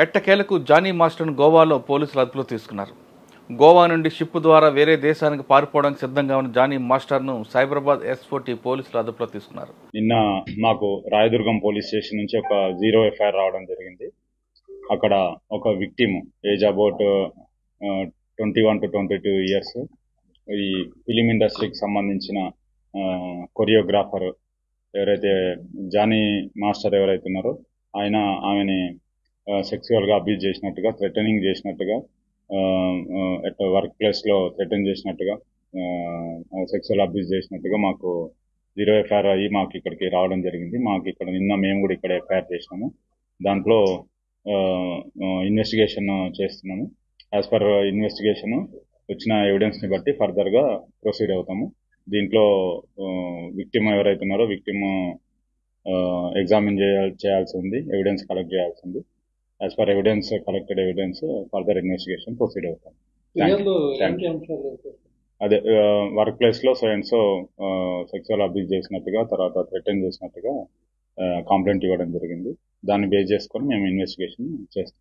ఎట్టకేలకు జానీ మాస్టర్ను గోవాలో పోలీసులు అదుపులో తీసుకున్నారు. గోవా నుండి షిప్ ద్వారా వేరే దేశానికి పారిపోవడానికి సిద్ధంగా ఉన్న జానీ మాస్టర్ను సైబరాబాద్ S40 పోలీసులు అదుపులో తీసుకున్నారు. నిన్న మాకు రాయదుర్గం పోలీస్ స్టేషన్ నుంచి ఒక 0 FIR రావడం జరిగింది. అక్కడ ఒక victim age about 21 to 22 years, ఈ ఫిలిం ఇండస్ట్రీకి సంబంధించిన కొరియోగ్రాఫర్ ఎవరైతే జానీ మాస్టర్ ఎవరైతే ఉన్నారో ఆమెని సెక్సువల్గా అబ్యూజ్ చేసినట్టుగా, థ్రెటనింగ్ చేసినట్టుగా, వర్క్ ప్లేస్లో థ్రెటన్ చేసినట్టుగా, సెక్సువల్ అబ్యూజ్ చేసినట్టుగా మాకు 0 FIR అయ్యి మాకు ఇక్కడికి రావడం జరిగింది. మాకు ఇక్కడ నిన్న మేము కూడా ఇక్కడ FIR చేసినాము. దాంట్లో ఇన్వెస్టిగేషన్ చేస్తున్నాము. యాజ్ పర్ ఇన్వెస్టిగేషన్ వచ్చిన ఎవిడెన్స్ని బట్టి ఫర్దర్గా ప్రొసీడ్ అవుతాము. దీంట్లో విక్టిమ్ ఎవరైతే ఉన్నారో విక్టిమ్ ఎగ్జామిన్ చేయాల్సి ఉంది, ఎవిడెన్స్ కలెక్ట్ చేయాల్సి ఉంది. As per evidence collected evidence further investigation proceed అవుతాం. అదే వర్క్ ప్లేస్లో so and so sexual abuse చేసినట్టుగా, తర్వాత థ్రెటన్ చేసినట్టుగా కంప్లైంట్ ఇవ్వడం జరిగింది. దాన్ని బేస్ చేసుకొని మేము ఇన్వెస్టిగేషన్ చేస్తాం.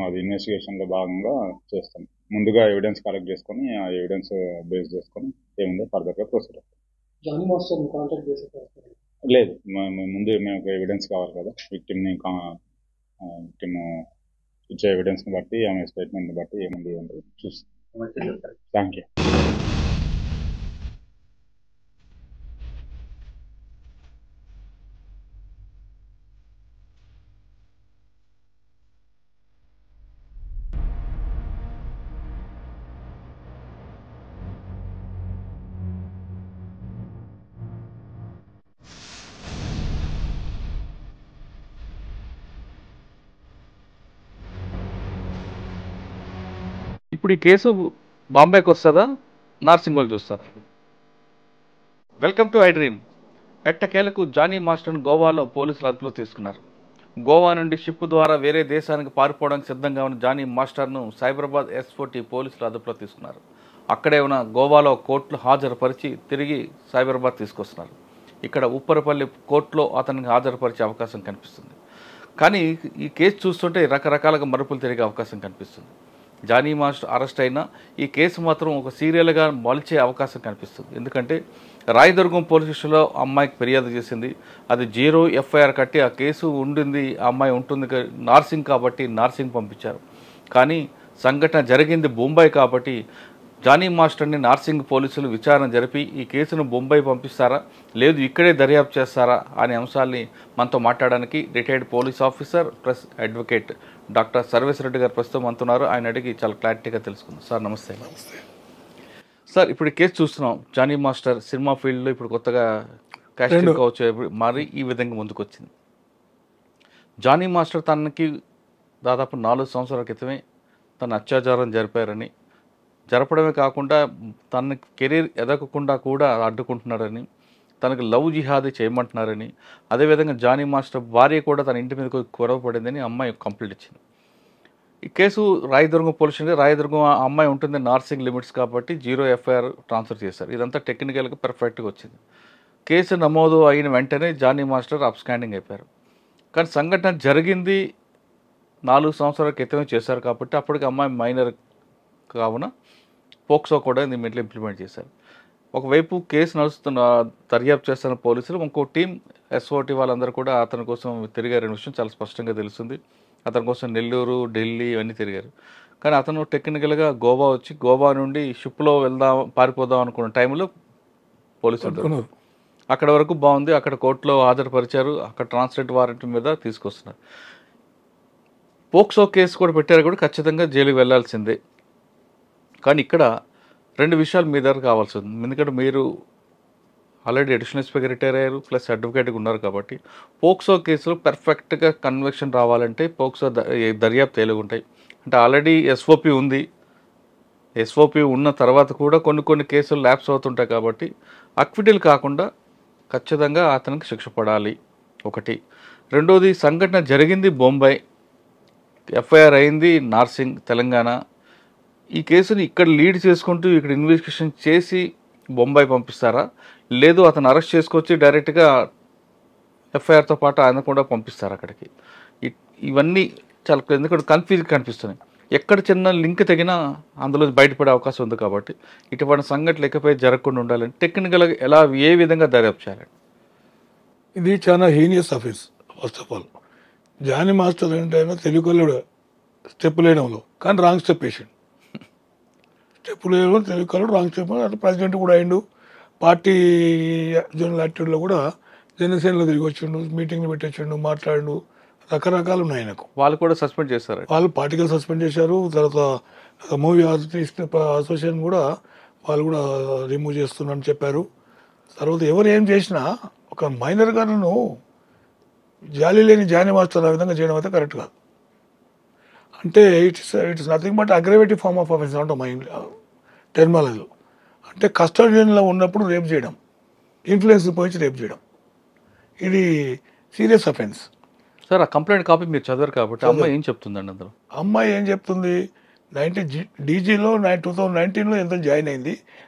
అది ఇన్వెస్టిగేషన్లో భాగంగా చేస్తాం. ముందుగా ఎవిడెన్స్ కలెక్ట్ చేసుకొని ఆ ఎవిడెన్స్ బేస్ చేసుకొని ఏముందో ఫర్దర్గా ప్రొసీడ్ అవుతాం. లేదు, ముందు మేము ఎవిడెన్స్ కావాలి కదా, విక్టిమ్ ఇచ్చే ఎవిడెన్స్ని బట్టి, ఆమె స్టేట్మెంట్ని బట్టి ఏముంది అంటే చూస్తాం. Thank you. ఇప్పుడు ఈ కేసు బాంబేకి వస్తుందా, నార్సింగ్కి చూస్తారా? Welcome to I dream. ఎట్టకేలకు జానీ మాస్టర్ను గోవాలో పోలీసులు అదుపులో తీసుకున్నారు. గోవా నుండి షిప్ ద్వారా వేరే దేశానికి పారిపోవడానికి సిద్ధంగా ఉన్న జానీ మాస్టర్ను సైబరాబాద్ S40 పోలీసులు అదుపులో తీసుకున్నారు. అక్కడే ఉన్న గోవాలో కోర్టులో హాజరుపరిచి తిరిగి సైబరాబాద్ తీసుకొస్తున్నారు. ఇక్కడ ఉప్పరపల్లి కోర్టులో అతనికి హాజరుపరిచే అవకాశం కనిపిస్తుంది. కానీ ఈ కేసు చూస్తుంటే రకరకాలుగా మరుపులు తిరిగే అవకాశం కనిపిస్తుంది. జానీ మాస్టర్ అరెస్ట్ అయినా ఈ కేసు మాత్రం ఒక సీరియల్గా మలిచే అవకాశం కనిపిస్తుంది. ఎందుకంటే రాయదుర్గం పోలీస్ స్టేషన్లో అమ్మాయికి ఫిర్యాదు చేసింది, అది 0 FIR కట్టి ఆ కేసు ఉండింది, ఆ అమ్మాయి ఉంటుంది నార్సింగ్ కాబట్టి నార్సింగ్ పంపించారు. కానీ సంఘటన జరిగింది బొంబాయి కాబట్టి జానీ మాస్టర్ని నార్సింగ్ పోలీసులు విచారణ జరిపి ఈ కేసును బొంబాయి పంపిస్తారా, లేదు ఇక్కడే దర్యాప్తు చేస్తారా అనే అంశాల్ని మనతో మాట్లాడడానికి retired police officer plus advocate doctor Sarveswara Reddy గారు ప్రస్తుతం అంటున్నారు. ఆయన అడిగి చాలా క్లారిటీగా తెలుసుకుందాం. సార్ నమస్తే. సార్, ఇప్పుడు కేసు చూస్తున్నాం, జానీ మాస్టర్ సినిమా ఫీల్డ్లో ఇప్పుడు కొత్తగా కాస్టింగ్ కావచ్చు మారి ఈ విధంగా ముందుకు వచ్చింది. జానీ మాస్టర్ తనకి దాదాపు 4 సంవత్సరాల క్రితమే తన అత్యాచారం జరిపారని, జరపడమే కాకుండా తన కెరీర్ ఎదగకుండా కూడా అడ్డుకుంటున్నారని, తనకు లవ్ జిహాదీ చేయమంటున్నారని, అదేవిధంగా జానీ మాస్టర్ భార్య కూడా తన ఇంటి మీద గొడవ పడిందని అమ్మాయి కంప్లైంట్ ఇచ్చింది. ఈ case Rayadurgam police station, Rayadurgam అమ్మాయి ఉంటుంది నార్సింగ్ లిమిట్స్ కాబట్టి 0 FIR ట్రాన్స్ఫర్ చేశారు. ఇదంతా టెక్నికల్గా పర్ఫెక్ట్గా వచ్చింది. కేసు నమోదు అయిన వెంటనే జానీ మాస్టర్ అబ్స్కాండింగ్ అయిపోయారు. కానీ సంఘటన జరిగింది 4 సంవత్సరాల క్రితమే చేశారు కాబట్టి అప్పటికి అమ్మాయి మైనర్ కావున పోక్సో కూడా దీన్ని ఇంప్లిమెంట్ చేశారు. ఒకవైపు కేసు నడుస్తున్న దర్యాప్తు చేస్తున్న పోలీసులు, ఇంకో టీం S40 వాళ్ళందరూ కూడా అతని కోసం తిరిగారనే విషయం చాలా స్పష్టంగా తెలుస్తుంది. అతని కోసం నెల్లూరు, ఢిల్లీ ఇవన్నీ తిరిగారు. కానీ అతను టెక్నికల్గా గోవా వచ్చి గోవా నుండి షిప్లో పారిపోదాం అనుకున్న టైంలో పోలీసులు అక్కడ వరకు బాగుంది, అక్కడ కోర్టులో హాజరుపరిచారు, అక్కడ ట్రాన్స్లేట్ వారెంట్ మీద తీసుకొస్తున్నారు. పోక్సో కేసు కూడా పెట్టారు, కూడా ఖచ్చితంగా జైలుకి వెళ్లాల్సిందే. కానీ ఇక్కడ 2 విషయాలు మీ దగ్గర కావాల్సి ఉంది. ఎందుకంటే మీరు ఆల్రెడీ అడిషనల్ ఇన్స్పెక్టర్ రిటైర్ అయ్యారు, ప్లస్ అడ్వకేట్గా ఉన్నారు కాబట్టి పోక్సో కేసులో పర్ఫెక్ట్గా కన్విక్షన్ రావాలంటే పోక్సో దర్యాప్తు ఎలాగుంటాయి అంటే ఆల్రెడీ SOP ఉంది. SOP ఉన్న తర్వాత కూడా కొన్ని కేసులు ల్యాప్స్ అవుతుంటాయి కాబట్టి అక్విటల్ కాకుండా ఖచ్చితంగా అతనికి శిక్ష పడాలి ఒకటి. రెండోది, సంఘటన జరిగింది బొంబాయి, FIR అయింది నార్సింగ్ తెలంగాణ. ఈ కేసుని ఇక్కడ లీడ్ చేసుకుంటూ ఇక్కడ ఇన్వెస్టిగేషన్ చేసి బొంబాయి పంపిస్తారా, లేదు అతను అరెస్ట్ చేసుకొచ్చి డైరెక్ట్గా ఎఫ్ఐఆర్తో పాటు ఆయన కూడా పంపిస్తారు అక్కడికి. ఇవన్నీ చాలా ఎందుకంటే కన్ఫ్యూజ్ కనిపిస్తున్నాయి. ఎక్కడ చిన్న లింక్ తెగినా అందులో బయటపడే అవకాశం ఉంది. కాబట్టి ఇటువంటి సంఘటనలు ఇకపై జరగకుండా ఉండాలని టెక్నికల్గా ఎలా ఏ విధంగా దర్యాప్తు చేయాలండి? ఇది చాలా heinous offence. First of all Jani master అంటే తెలుగులో స్టెప్ లేయడంలో కానీ రాంగ్ స్టెప్ వేసాడు. స్టెప్ లేయడంలో తెలుగులో రాంగ్ స్టెప్. అట్లా ప్రెసిడెంట్ కూడా అయిండు. పార్టీ జనరల్ యాక్టివిటీలో కూడా జనసేనలో తిరిగి వచ్చిండు, మీటింగ్లు పెట్టొచ్చిండు, మాట్లాడిండు, రకరకాలు ఉన్నాయి ఆయనకు. వాళ్ళు కూడా సస్పెండ్ చేశారు. వాళ్ళు పార్టికల్ సస్పెండ్ చేశారు. తర్వాత మూవీ ఆర్టిస్ట్ అసోసియేషన్ కూడా వాళ్ళు కూడా రిమూవ్ చేస్తున్నారని చెప్పారు. తర్వాత ఎవరు ఏం చేసినా ఒక మైనర్ గారును జాలి లేని జానీ మాస్టర్ ఆ విధంగా చేయడం అయితే కరెక్ట్ కాదు. అంటే it's nothing but aggravative form of offence అంటాం మైండ్ టెర్మాలజీలో. అంటే కస్టడియన్లో ఉన్నప్పుడు రేప్ చేయడం, ఇన్ఫ్లుయెన్స్ పోయించి రేప్ చేయడం, ఇది సీరియస్ అఫెన్స్. సార్ ఆ కంప్లైంట్ కాపీ మీరు చదివారు కాబట్టి అమ్మాయి ఏం చెప్తుందండి అందులో? అమ్మాయి ఏం చెప్తుంది, డీజీలో 2019లో ఎంత జాయిన్ అయింది,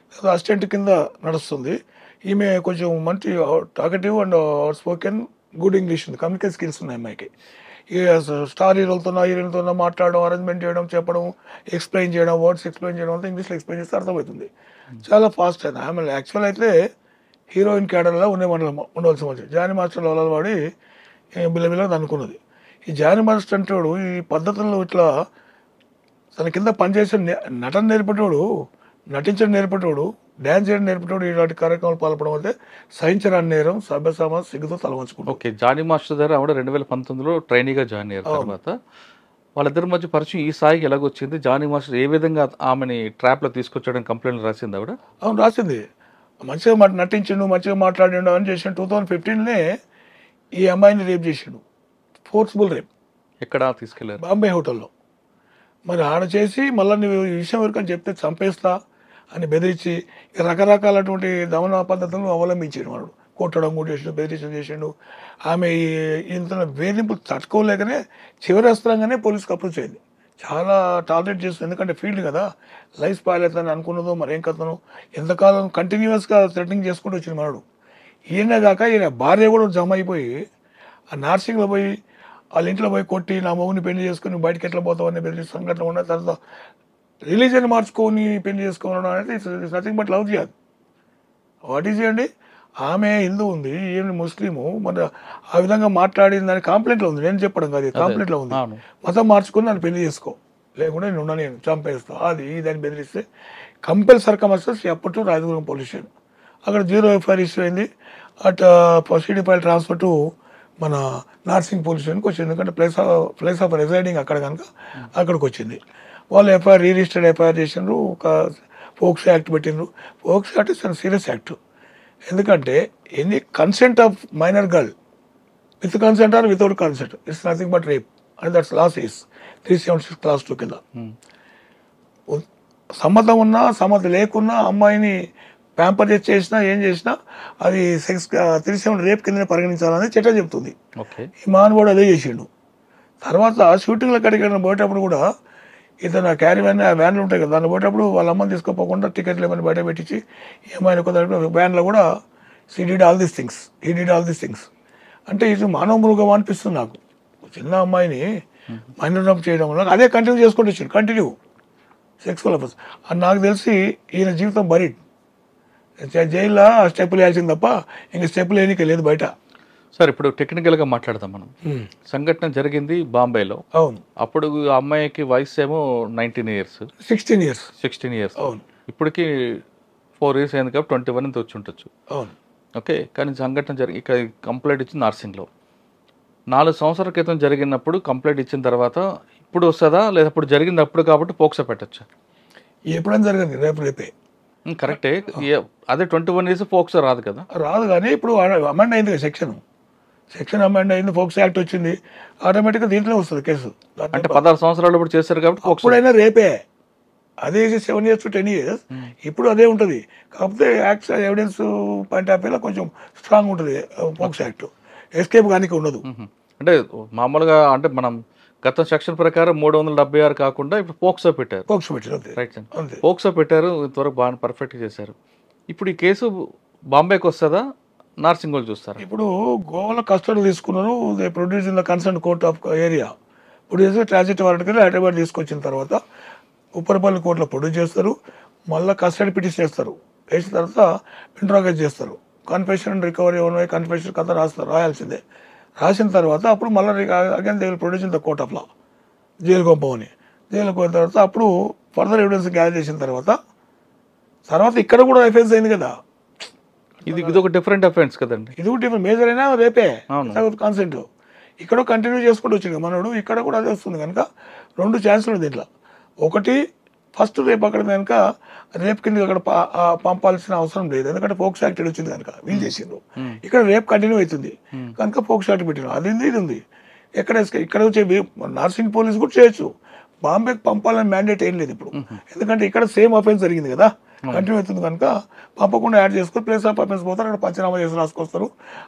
అసిస్టెంట్ కింద నడుస్తుంది. ఈమె కొంచెం మంచి talkative and spoken, good English ఉంది, కమ్యూనికేషన్ స్కిల్స్ ఉన్నాయి అమ్మాయికి. ఇక స్టార్ హీరోలతో మాట్లాడడం, అరేంజ్మెంట్ చేయడం, చెప్పడం, ఎక్స్ప్లెయిన్ చేయడం, వర్డ్స్ ఎక్స్ప్లెయిన్ చేయడం అంతా ఇంగ్లీష్లో ఎక్స్ప్లెయిన్ చేస్తే అర్థమవుతుంది. చాలా ఫాస్ట్ అయింది. ఆమె యాక్చువల్ అయితే హీరోయిన్ క్యాడర్లో ఉండవలసిన వచ్చి జానీ మాస్టర్ వల్ల వాడి బిల్లబిల్ల అనుకున్నది. ఈ జానీ మాస్టర్ అంటే ఈ పద్ధతుల్లో ఇట్లా తన కింద పనిచేసే నటన నేర్పేటోడు, నటించడం నేర్పేటోడు, డ్యాన్స్ చేయడం నేర్పేటోడు ఇలాంటి కార్యక్రమాలు పాల్పడడం అయితే సహించరాని నేరం, సభ్యసమాజ సిగ్గుతో తలవంచుకుంటాం. ఓకే, జానీ మాస్టర్ దగ్గర ఆవిడ 2019లో ట్రైనీగా జాయిన్ అయ్యారు. తర్వాత వాళ్ళిద్దరి మధ్య పరిచయం ఈ స్థాయికి ఎలాగొచ్చింది? జానీ మాస్టర్ ఏ విధంగా ఆమెని ట్రాప్లో తీసుకొచ్చాడని కంప్లైంట్ రాసింది ఆవిడ? అవును రాసింది. మంచిగా నటించిండు, మంచిగా మాట్లాడిండు అని చేసిండు. 2015 ఈ అమ్మాయిని రేప్ చేసిండు, ఫోర్స్ఫుల్ రేప్. ఎక్కడ తీసుకెళ్లారు? బాంబే హోటల్లో. మరి ఆడ చేసి మళ్ళీ నువ్వు ఈ విషయం వరకు అని చెప్తే చంపేస్తా అని బెదిరించి రకరకాలటువంటి దమన పద్ధతులను అవలంబించాడు. వాడు కొట్టడం కూడా చేసిండు, బెదిరించడం చేసిండు. ఆమె ఇంత వేధింపులు తట్టుకోలేకనే చివరి అస్త్రంగానే పోలీసుకి అప్రోచ్ అయింది. చాలా టార్గెట్ చేస్తుంది, ఎందుకంటే ఫీల్డ్ కదా, లైఫ్ స్పాయిల్ అవుతుందని అనుకున్నదో మరేం కథను. ఎంతకాలం కంటిన్యూస్గా థ్రెటనింగ్ చేసుకుంటూ వచ్చింది మనడు. ఈయన కాక ఈయన భార్య కూడా జమ అయిపోయి ఆ నార్సింగ్లో పోయి వాళ్ళ ఇంట్లో పోయి కొట్టి నా మగుని పెళ్లి చేసుకుని బయటకి ఎట్లా పోతామని బెదిరి సంఘటన ఉన్న తర్వాత రిలీజియన్ మార్చుకొని పెళ్లి చేసుకోవడం అనేది it's nothing but love jihad. What is అండి, ఆమె హిందూ ఉంది, ఈమె ముస్లిము, మరి ఆ విధంగా మాట్లాడింది దాని కాంప్లైంట్లో ఉంది. నేను చెప్పడం కాదు, కాంప్లైంట్లో ఉంది. మతం మార్చుకొని నన్ను పెళ్లి చేసుకో, లేకుండా నేను చంపేస్తా, అది దాన్ని బెదిరిస్తే కంపెల్ సర్కమస్టెన్స్ అప్పట్లో రాయదుర్గం పోలీస్ స్టేషన్. అక్కడ 0 ఎఫ్ఐఆర్ ఇష్యూ అయింది. At city file transfer to మన నార్సింగ్ పోలీస్ స్టేషన్కి వచ్చింది. ఎందుకంటే ప్లేస్ ఆఫ్ రెసైడింగ్ అక్కడ కనుక అక్కడికి వచ్చింది. వాళ్ళు ఎఫ్ఐఆర్ రిజిస్టర్డ్ ఎఫ్ఐఆర్ చేసినారు, ఒక ఫోక్స్ యాక్ట్ పెట్టినారు. POCSO act is serious act. ఎందుకంటే any consent of minor girl with consent or without consent it's nothing but rape and that's laws is 376 clause 2 కింద. సమ్మతం ఉన్నా సమ్మతి లేకున్నా అమ్మాయిని ప్యాంపర్ చేసినా ఏం చేసినా అది సెక్స్ 37 రేప్ కిందనే పరిగణించాలని చట్టం చెప్తుంది. ఈ మానవుడు అదే చేసిండు. తర్వాత షూటింగ్ల కడిగి పోయేటప్పుడు కూడా ఇతను క్యారీ వ్యాన్లు ఉంటాయి కదా, దాన్ని పోయేటప్పుడు వాళ్ళ అమ్మని తీసుకోపోకుండా టికెట్లు ఏమైనా బయట పెట్టించి ఏమైనా కొంత వ్యాన్లో కూడా he did all these things. అంటే ఇది మానవ మృగం అనిపిస్తుంది నాకు. చిన్న అమ్మాయిని మైనర్ రేప్ చేయడం వల్ల అదే కంటిన్యూ చేసుకుంటూ వచ్చాడు, కంటిన్యూ సెక్సువల్ అఫెన్స్. అని నాకు తెలిసి ఈయన జీవితం బరీడ్. జైల్లో స్టెప్పులు వేయాల్సింది తప్ప ఇంకా స్టెప్పులు వేయడానికి లేదు బయట. సార్ ఇప్పుడు టెక్నికల్గా మాట్లాడదాం మనం. సంఘటన జరిగింది బాంబేలో. అవును. అప్పుడు ఆ అమ్మాయికి వయసు ఏమో 19 years, 16 years. అవును. ఇప్పటికి 4 years అయింది కాబట్టి 21 వచ్చి ఉండొచ్చు. అవును. ఓకే, కానీ సంఘటన ఇక్కడ కంప్లైంట్ ఇచ్చింది నార్సింగ్లో. 4 సంవత్సరాల క్రితం జరిగినప్పుడు కంప్లైంట్ ఇచ్చిన తర్వాత ఇప్పుడు వస్తుందా లేదా అప్పుడు జరిగింది అప్పుడు కాబట్టి పోక్సో పెట్టచ్చా? ఎప్పుడైనా జరిగింది, రేపే కరెక్టే. అదే 21 years పోక్సో రాదు కదా? రాదు, కానీ ఇప్పుడు అమెండ్ అయింది కదా సెక్షన్ అమెండ్ అయింది, ఫోక్స్ యాక్ట్ వచ్చింది, ఆటోమేటిక్గా దీంట్లో వస్తుంది కేసు. అంటే 16 సంవత్సరాలు ఇప్పుడు చేశారు కాబట్టి ఇప్పుడైనా రేపే. అదే 7 years to 10 years ఇప్పుడు అదే ఉంటుంది. కాకపోతే యాక్ట్ ఎవిడెన్స్ పాయింట్ ఆఫ్ వ్యూలో కొంచెం స్ట్రాంగ్ ఉంటుంది ఫోక్స్ యాక్ట్, ఎస్కేప్ కానీ ఉండదు. అంటే మామూలుగా అంటే మనం గత సెక్షన్ ప్రకారం 376 కాకుండా ఇప్పుడు పోక్సో పెట్టారు. రైట్ సార్, పోక్సో పెట్టారు. ఇంతవరకు బాగా పర్ఫెక్ట్గా చేశారు. ఇప్పుడు ఈ కేసు బాంబేకి వస్తుందా నార్సింగ్ వాళ్ళు చూస్తారు. ఇప్పుడు గోవాలో కస్టడీ తీసుకున్నారు, they produce in the concern court of area. Produce transit warrant Hyderabad తీసుకొచ్చిన తర్వాత ఉప్పరపల్లి కోర్టులో ప్రొడ్యూస్ చేస్తారు, మళ్ళీ కస్టడీ పిటిషన్ చేస్తారు, వేసిన తర్వాత ఇంట్రాగేట్ చేస్తారు, కన్ఫెషన్ అండ్ రికవరీ ఉన్నాయి, కన్ఫెషన్ కథ రాయాల్సిందే. రాసిన తర్వాత అప్పుడు మళ్ళీ again they will produce in the court of law, jail పంపమని. జైలుకి పోయిన తర్వాత అప్పుడు ఫర్దర్ ఎవిడెన్స్ గ్యాదర్ చేసిన తర్వాత ఇక్కడ కూడా ఎఫెన్స్ అయింది కదా. ఇది ఒక డిఫరెంట్ అఫెన్స్ కదండి. ఇది కూడా డిఫరెంట్, మేజర్ అయినా రేపే కాన్సెంట్. ఇక్కడ కంటిన్యూ చేసుకుంటూ వచ్చింది మనోడు, ఇక్కడ కూడా అదే వస్తుంది కనుక 2 ఛాన్సులు దీంట్లో. ఒకటి ఫస్ట్ రేపు అక్కడ కనుక రేపు కింద అక్కడ పంపాల్సిన అవసరం లేదు, ఎందుకంటే పోక్స్ యాక్ట్ వచ్చింది కనుక వీళ్ళు చేసిండ్రు. ఇక్కడ రేపు కంటిన్యూ అవుతుంది కనుక పోక్స్ యాక్ట్ పెట్టినారు. అది ఇది ఉంది. ఇక్కడ వచ్చే నార్సింగ్ పోలీస్ కూడా చేయొచ్చు, బాంబేకి పంపాలని మ్యాండేట్ ఏం లేదు ఇప్పుడు, ఎందుకంటే ఇక్కడ సేమ్ అఫెన్స్ జరిగింది కదా, కంటిన్యూ అవుతుంది కనుక పంపకుండా యాడ్ చేసుకొని ప్లేస్ ఆఫ్ అఫెన్స్ పోతారు, అక్కడ పంచనామా చేసి రాసుకొస్తారు,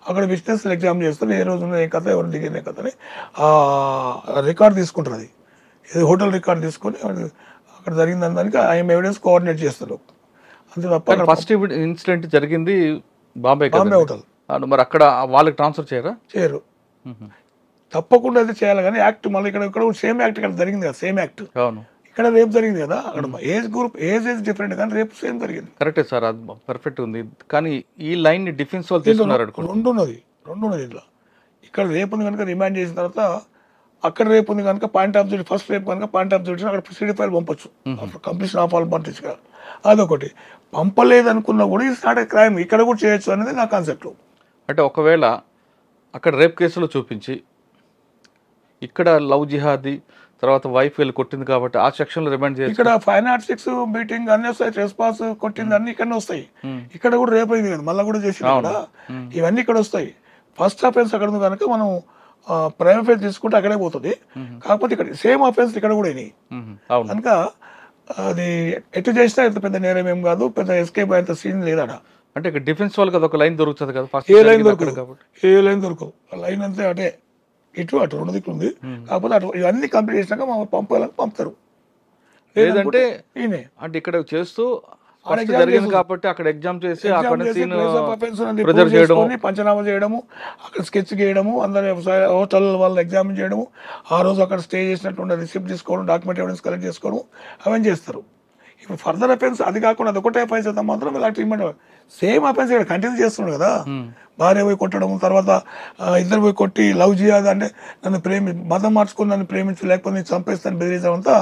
అక్కడ విట్నెస్ ఎగ్జామ్ చేస్తారు, ఏ రోజు ఏ కథ ఎవరు దిగిన కథ అని రికార్డ్ తీసుకుంటారు. అది ఇది హోటల్ రికార్డ్ తీసుకొని అక్కడ జరిగిన దానికి ఐఎం ఎవిడెన్స్ కోఆర్డినేట్ చేస్తారు. అంతే తప్ప ఫస్ట్ ఇన్సిడెంట్ జరిగింది బాంబే హోటల్, మరి అక్కడ వాళ్ళకి ట్రాన్స్ఫర్ చేయరు. తప్పకుండా అయితే చేయాలి కానీ యాక్ట్ మళ్ళీ ఇక్కడ సేమ్ యాక్ట్ ఇక్కడ జరిగింది కదా, సేమ్ యాక్ట్ ఇక్కడ రేపు జరిగింది కదా. అక్కడ ఏజ్ గ్రూప్ ఏజ్ డిఫరెంట్ కానీ రేపు సేమ్ జరిగింది. కరెక్టే సార్, అది పర్ఫెక్ట్ ఉంది. కానీ ఈ లైన్ ని డిఫెన్స్ వాళ్ళు తీసుకున్నారు. రెండు ఉన్నది ఇంట్లో. ఇక్కడ రేపు ఉంది కనుక రిమాండ్ చేసిన తర్వాత అక్కడ రేపు ఉంది కనుక పాయింట్ ఆఫ్ డ్యూటీ, ఫస్ట్ రేపు కనుక పాయింట్ ఆఫ్ డ్యూటీ అక్కడ సిడి ఫైల్ పంపొచ్చు, కంప్లీషన్ ఆఫ్ ఆల్ పంపించు. అదొకటి. పంపలేదు అనుకున్నా కూడా ఇది నాట్ ఏ క్రైమ్, ఇక్కడ కూడా చేయొచ్చు అనేది నా కాన్సెప్ట్. అంటే ఒకవేళ అక్కడ రేప్ కేసులో చూపించి ఇక్కడ లవ్ జిహాదీ తర్వాత వైఫ్ వెళ్ళి కొట్టింది కాబట్టి ఆ సెక్షన్ లో రిమాండ్ చేయాలి. ఇక్కడ 506 మీటింగ్ అన్నీ వస్తాయి, రెస్పాన్స్ కొట్టింది అన్ని ఇక్కడనే వస్తాయి. ఇక్కడ కూడా రేపు అయింది కదా, మళ్ళీ కూడా చేసి ఇవన్నీ ఇక్కడ వస్తాయి. ఫస్ట్ అఫెన్స్ అక్కడ ఉంది కనుక మనం ప్రైమ్ అఫెన్స్ తీసుకుంటే అక్కడే పోతుంది. కాకపోతే ఇక్కడ సేమ్ అఫెన్స్ ఇక్కడ కూడా అయినాయి కనుక అది ఎటు చేసినా ఎంత పెద్ద నేరం ఏం కాదు, పెద్ద ఎస్కేప్ అయితే సీన్ లేదా. అంటే ఇక్కడ డిఫెన్స్ వాళ్ళకి అదొక లైన్ దొరుకుతుంది కదా, ఏ లైన్ దొరకదు, లైన్ అంతే అటే ఇటు అటు 2 దిక్కులు ఉంది. కాకపోతే అటు ఇవన్నీ కంప్లీట్ చేసినాక పంపుతారు. లేదంటే అంటే ఇక్కడ చేస్తూ జరిగింది కాబట్టి అక్కడ ఎగ్జామ్ చేసి పంచనామా చేయడము, అక్కడ స్కెచ్ చేయడము, అందరి హోటల్ వాళ్ళని ఎగ్జామిన్ చేయడము, ఆ రోజు అక్కడ స్టే చేసినటువంటి రిసిప్ట్ తీసుకోవడం, డాక్యుమెంట్ ఎవిడెన్స్ కలెక్ట్ చేసుకోవడం, అవన్నీ చేస్తారు. ఇప్పుడు ఫర్దర్ అఫెన్స్ అది కాకుండా అది ఒకటే అఫెన్స్ అయితే మాత్రం ఇలా ట్రీట్మెంట్ సేమ్ అఫెన్స్ ఇక్కడ కంటిన్యూ చేస్తున్నాడు కదా. భార్య పోయి కొట్టడం, తర్వాత ఇద్దరు పోయి కొట్టి లవ్ చేయాలి అంటే నన్ను మతం మార్చుకుని నన్ను ప్రేమించు లేకపోతే నేను చంపేస్తాను బెదిరించడం అంతా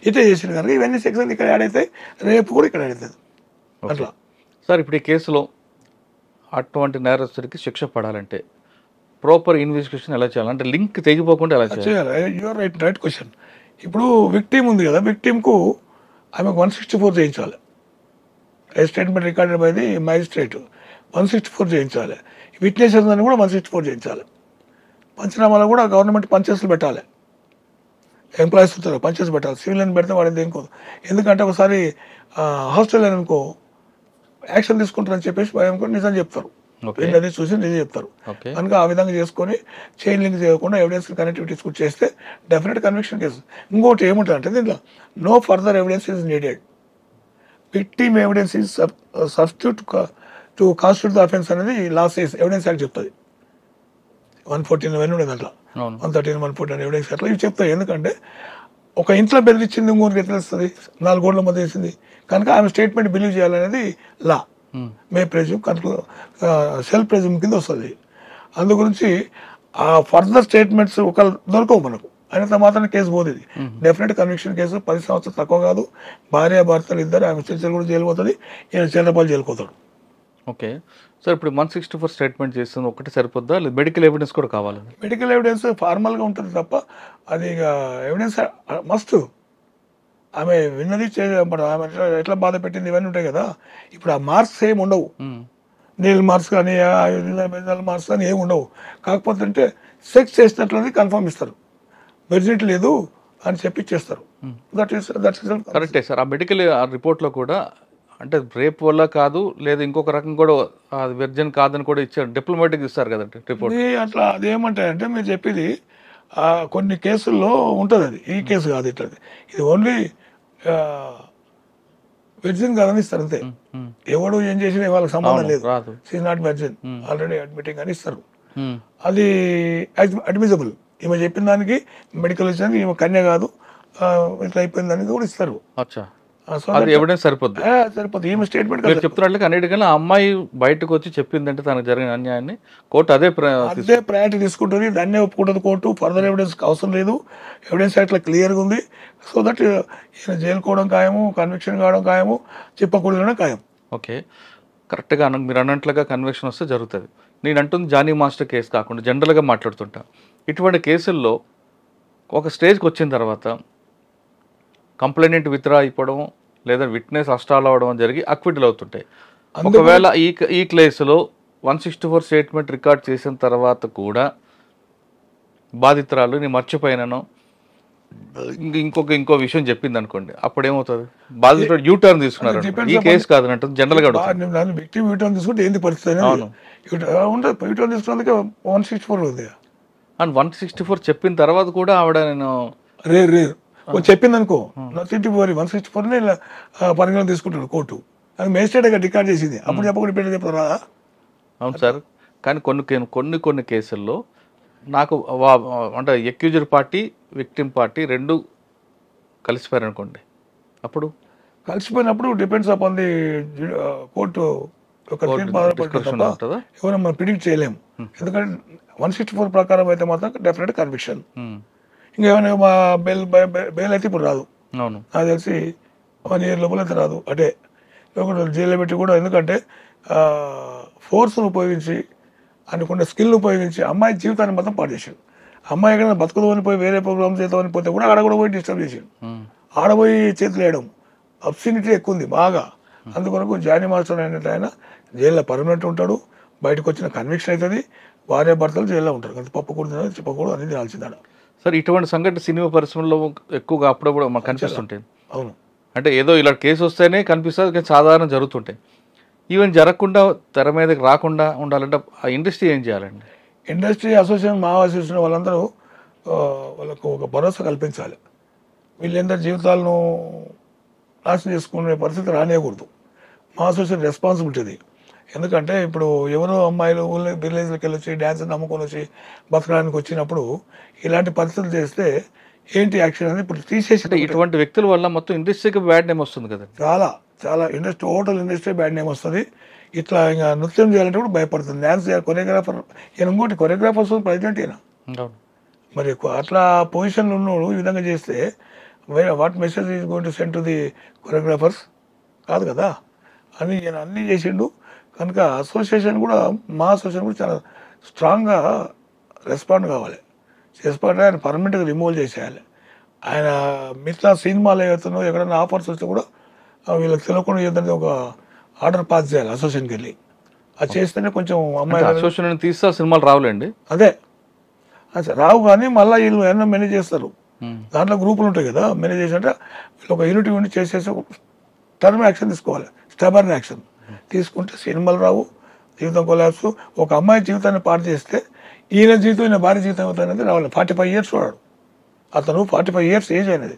ఇటే చేసిన కనుక ఇవన్నీ సెక్షన్ ఇక్కడ యాడ్ అవుతాయి, రేపు కూడా ఇక్కడ యాడ్ అవుతుంది. అట్లా సార్ ఇప్పుడు ఈ కేసులో అటువంటి నేరస్తుడికి శిక్ష పడాలంటే ప్రాపర్ ఇన్వెస్టిగేషన్ ఎలా చేయాలి, అంటే లింక్ తెగిపోకుండా ఎలా చేయాలి? Your right question. ఇప్పుడు విక్టిమ్ ఉంది కదా, విక్టిమ్కు ఆమెకు 164 చేయించాలి, statement recorded by the magistrate 164 చేయించాలి. విట్నెసెస్ అని కూడా 164 చేయించాలి. పంచనామాలో కూడా గవర్నమెంట్ పంచెస్లు పెట్టాలి, ఎంప్లాయీస్ ఉంటారు పంచెస్ పెట్టాలి. సివిలియన్ పెడితే వాడు దేనికో, ఎందుకంటే ఒకసారి హాస్టల్ అనుకో యాక్షన్ తీసుకుంటారని చెప్పేసి భయం నిజం చెప్తారు, అది చూసి నిజం చెప్తారు కనుక ఆ విధంగా చేసుకొని చైన్ లింక్ చేయకుండా ఎవిడెన్స్ కనెక్టివిటీస్ కూడా చేస్తే డెఫినెట్ కన్విక్షన్ కేసు. ఇంకోటి ఏముంటుంది అంటే దీంట్లో no further evidence is needed, victim evidence is substitute to constitute the offence అనేది లా సేస్ ఎవిడెన్స్ యాక్ట్ చెప్తుంది. 114 అవన్నీ ఉండేది అట్లా, 113 114 ఎవిడెన్స్ అట్లా ఇవి చెప్తాయి. ఎందుకంటే ఒక ఇంట్లో బెదిరించింది ఇంకోరికి ఎట్లా వస్తుంది, 4 గోడల మధ్య వేసింది కనుక ఆమె స్టేట్మెంట్ బిలీవ్ చేయాలనేది లా, మే ప్రెజ్యూమ్ సెల్ఫ్ ప్రెజ్యూమ్ కింద వస్తుంది. అందు గురించి ఆ ఫర్దర్ స్టేట్మెంట్స్ ఒక దొరకవు మనకు, అయినంత మాత్రం కేసు పోతుంది. డెఫినెట్ కన్విక్షన్ కేసు 10 సంవత్సరాలు తక్కువ కాదు. భార్య భర్తలు ఇద్దరు, ఆమె చిన్న కూడా జైలు పోతుంది, ఈయన చిన్నపాలు జైలు పోతాడు. ఓకే సార్, ఇప్పుడు 164 స్టేట్మెంట్ చేస్తుంది ఒకటి సరిపోద్దా, లేదు మెడికల్ ఎవిడెన్స్ కూడా కావాలి? మెడికల్ ఎవిడెన్స్ ఫార్మల్గా ఉంటుంది తప్ప అది ఎవిడెన్స్ మస్ట్. ఆమె విన్నది ఆమె ఎట్లా బాధ పెట్టింది ఇవన్నీ ఉంటాయి కదా. ఇప్పుడు ఆ మార్క్స్ ఏమి ఉండవు, నీళ్ళ మార్క్స్ కానీ మార్క్స్ కానీ ఏమి ఉండవు. కాకపోతే అంటే సెక్స్ చేసినట్లనే కన్ఫర్మ్ ఇస్తారు, వెర్జినిటీ లేదు అని చెప్పి ఇచ్చేస్తారు. దట్ ఈస్ కరెక్టే సార్. ఆ మెడికల్ రిపోర్ట్లో కూడా అంటే రేప్ వల్ల కాదు, లేదా ఇంకొక రకం కూడా వెర్జన్ కాదని కూడా ఇచ్చారు, డిప్లొమాటిక్ ఇస్తారు కదండి రిపోర్ట్. అట్లా అదేమంటాయంటే మీరు చెప్పేది కొన్ని కేసుల్లో ఉంటుంది, అది ఈ కేసు కాదు. ఇట్లా ఇది ఓన్లీ వెర్జిన్ కాదని ఇస్తారు అంతే. ఎవడు ఏం చేసినా వాళ్ళకి సంబంధం లేదు, రాదు. She not virgin, already admitting అని ఇస్తారు. ఉమ్, అది అడ్మిజబుల్. ఈమె చెప్పిన దానికి మెడికల్ విషయానికి ఈమె కన్య కాదు, ఇట్లా అయిపోయింది అనేది కూడా ఇస్తారు. అచ్చా, సో అది ఎవిడెన్స్ సరిపోద్ది. సరిపోతుంది. ఈమె స్టేట్మెంట్ మీరు చెప్తున్నట్లుగా అన్నిటికన్నా ఆ అమ్మాయి బయటకు వచ్చి చెప్పిందంటే తనకు జరిగిన అన్యాయాన్ని కోర్టు అదే అదే ప్రయారిటీ తీసుకుంటుంది. దాన్నే ఒప్పుకుంటుంది కోర్టు. ఫర్దర్ ఎవిడెన్స్ అవసరం లేదు. ఎవిడెన్స్ అట్లా క్లియర్గా ఉంది. సో దట్ ఈయన జైలుకోవడం ఖాయము, కన్విక్షన్ కావడం ఖాయము, చెప్పకూడదు ఖాయం. ఓకే, కరెక్ట్గా మీరు అన్నట్లుగా కన్విక్షన్ వస్తే జరుగుతుంది. నేను అంటుంది జానీ మాస్టర్ కేసు కాకుండా జనరల్గా మాట్లాడుతుంటా. ఇటువంటి కేసుల్లో ఒక స్టేజ్కి వచ్చిన తర్వాత కంప్లైంట్ విత్డ్రా అయిపోవడం లేదా విట్నెస్ అస్టాల్ అవ్వడం జరిగి అక్విటల్ అవుతుంటాయి. ఒకవేళ ఈ కేసులో 164 స్టేట్మెంట్ రికార్డ్ చేసిన తర్వాత కూడా బాధితురాలు నేను మర్చిపోయినాను ఇంకో విషయం చెప్పింది అనుకోండి, అప్పుడు ఏమవుతుంది? బాధితుడు యూ టర్న్ తీసుకున్నారు. ఈ కేసు కాదని అంటుంది జనరల్గా విక్టిమ్ యూటర్న్ తీసుకుంటే ఏంది పరిస్థితి ఉంటుంది. యూటర్న్ తీసుకున్నందుకే 164 ఉంది. అండ్ 164 చెప్పిన తర్వాత కూడా ఆవిడ నేను రేర్ చెప్పింది అనుకో, 164 పరిగణన తీసుకుంటాడు కోర్టు. అది మేజిస్ట్రేట్ రికార్డ్ చేసింది. అప్పుడు చెప్పకుండా పెళ్లి చెప్తారు రాదా? అవును సార్, కానీ కొన్ని కేసుల్లో నాకు అంటే ఎక్యూజర్ పార్టీ విక్టిమ్ పార్టీ రెండు కలిసిపోయారు అనుకోండి, అప్పుడు కలిసిపోయినప్పుడు డిపెండ్స్ అపాన్ ది కోర్టు ఎవరైనా మనం ప్రిడిక్ట్ చేయలేము. ఎందుకంటే 164 ప్రకారం అయితే మాత్రం డెఫినెట్ కన్విక్షన్. ఇంకేమైనా మా బెయిల్ అయితే ఇప్పుడు రాదు. అవును, నాకు తెలిసి 1 year లోపల అయితే రాదు. అంటే జైల్లో పెట్టి కూడా, ఎందుకంటే ఫోర్స్ను ఉపయోగించి అనుకున్న స్కిల్ ఉపయోగించి అమ్మాయి జీవితాన్ని మొత్తం పాడు చేశాడు. అమ్మాయి ఎక్కడ బతుకుదామని పోయి వేరే ప్రోగ్రామ్ చేద్దామని పోతే కూడా ఆడ కూడా పోయి డిస్టర్బ్ చేశాడు. ఆడపోయి చేతులు వేయడం అబ్సినిటీ ఎక్కువ ఉంది బాగా. అందుకొరకు జానీ మాస్టర్ అయినట్టు ఆయన జైల్లో పర్మనెంట్ ఉంటాడు. బయటకు వచ్చిన కన్విక్షన్ అవుతుంది. భార్య భర్తలు జైల్లో ఉంటారు. కానీ పప్పుకూడదు చెప్పకూడదు అనేది తెలిసిందాడ. సార్, ఇటువంటి సంఘటన సినిమా పరిశ్రమలో ఎక్కువగా అప్పుడప్పుడు మనకు కనిపిస్తుంటాయి. అవును, అంటే ఏదో ఇలా కేసు వస్తేనే కనిపిస్తుంది, కానీ సాధారణ జరుగుతుంటాయి. ఈవెన్ జరగకుండా తెర మీదకి రాకుండా ఉండాలంటే ఆ ఇండస్ట్రీ ఏం చేయాలండి? ఇండస్ట్రీ అసోసియేషన్, మా అసోసియేషన్ వాళ్ళందరూ వాళ్ళకు ఒక భరోసా కల్పించాలి. వీళ్ళందరి జీవితాలను నాశనం చేసుకునే పరిస్థితి రానియకూడదు. మా అసోసియేషన్ రెస్పాన్సిబిలిటీ. ఎందుకంటే ఇప్పుడు ఎవరో అమ్మాయిలు విలేజ్కి వెళ్ళి వచ్చి డ్యాన్స్ నమ్ముకొని వచ్చి బతకడానికి వచ్చినప్పుడు ఇలాంటి పరిస్థితులు చేస్తే ఏంటి యాక్షన్ అనేది ఇప్పుడు తీసేసి, ఇటువంటి వ్యక్తుల వల్ల మొత్తం ఇండస్ట్రీకి బ్యాడ్ నేమ్ వస్తుంది కదా. చాలా industry, total industry bad name వస్తుంది. ఇట్లా ఇంకా నృత్యం చేయాలంటే కూడా భయపడుతుంది. డ్యాన్స్ చేయాలి, కొరియోగ్రాఫర్. ఇంకోటి కొరియోగ్రాఫర్స్ ప్రెసిడెంట్ అయినా మరి అట్లా పొజిషన్లో ఉన్నోడు ఈ విధంగా చేస్తే what message is going to send to the choreographers కాదు కదా అని ఈయన అన్నీ చేసిండు. కనుక అసోసియేషన్ కూడా, మా అసోసియేషన్ కూడా చాలా స్ట్రాంగ్గా రెస్పాండ్ కావాలి. రెస్పాండ్ ఆయన పర్మనెంట్గా రిమూవ్ చేసేయాలి. ఆయన మిగతా సినిమాలు ఏవైతున్నాయో ఎక్కడైనా ఆఫర్స్ వస్తే కూడా వీళ్ళకి తెలియకుండా ఏదంటే ఒక ఆర్డర్ పాస్ చేయాలి అసోసియేషన్కి వెళ్ళి. అది చేస్తేనే కొంచెం అమ్మాయి అసోసియేషన్ తీస్తే సినిమాలు రావులేండి. అదే రావు, కానీ మళ్ళీ వీళ్ళు ఎన్నో మేనేజ్ చేస్తారు. దాంట్లో గ్రూపులు ఉంటాయి కదా, మేనేజ్ చేసినట్టే వీళ్ళు ఒక యూనిటీ ఉండి చేసేసి టర్మ్ యాక్షన్ తీసుకోవాలి. స్టబర్న్ యాక్షన్ తీసుకుంటే సినిమాలు రావు, జీవితం కొలాప్స్. ఒక అమ్మాయి జీవితాన్ని పాడు చేస్తే ఈయన జీవితం, ఈయన భార్య జీవితం అవుతుంది రావాలి. 45 years వాడు, అతను 45 years ఏజ్ అయినది.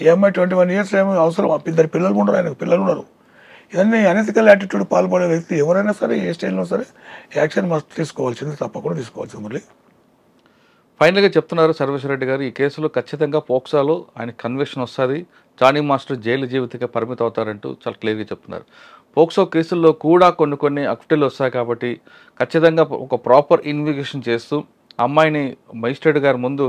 ఈ అమ్మాయి 21 years ఏమో అవసరం. 2 పిల్లలు ఉండరు, ఆయనకు పిల్లలు ఉన్నారు. ఇవన్నీ అనెథికల్ యాటిట్యూడ్ పాల్పడే వ్యక్తి ఎవరైనా సరే, ఏ స్టైల్లో సరే యాక్షన్ మస్ట్ తీసుకోవాల్సింది, తప్పకుండా తీసుకోవాల్సింది. మళ్ళీ ఫైనల్గా చెప్తున్నారు సర్వేశ్వరరెడ్డి గారు, ఈ కేసులో ఖచ్చితంగా పోక్సాలో ఆయన కన్విక్షన్ వస్తుంది, జానీ మాస్టర్ జైలు జీవితంగా పరిమితం అవుతారంటూ చాలా క్లియర్గా చెప్తున్నారు. పోక్సో కేసుల్లో కూడా కొన్ని అక్విటల్ వస్తాయి కాబట్టి ఖచ్చితంగా ఒక ప్రాపర్ ఇన్వెస్టిగేషన్ చేస్తూ అమ్మాయిని మెజిస్ట్రేట్ గారి ముందు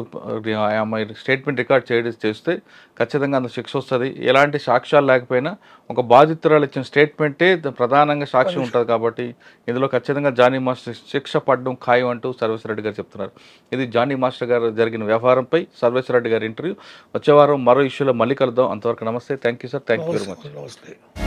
అమ్మాయి స్టేట్మెంట్ రికార్డ్ చేస్తే ఖచ్చితంగా అంత శిక్ష వస్తుంది. ఎలాంటి సాక్ష్యాలు లేకపోయినా ఒక బాధితురాలు ఇచ్చిన స్టేట్మెంటే ప్రధానంగా సాక్ష్యం ఉంటుంది కాబట్టి ఇందులో ఖచ్చితంగా జానీ మాస్టర్ శిక్ష పడడం ఖాయం అంటూ సర్వేశ్వరరెడ్డి గారు చెప్తున్నారు. ఇది జానీ మాస్టర్ గారు జరిగిన వ్యవహారంపై సర్వేశ్వరరెడ్డి గారి ఇంటర్వ్యూ. వచ్చే వారం మరో ఇష్యూలో మళ్ళీ కలుద్దాం. అంతవరకు నమస్తే. Thank you sir. Thank you very much.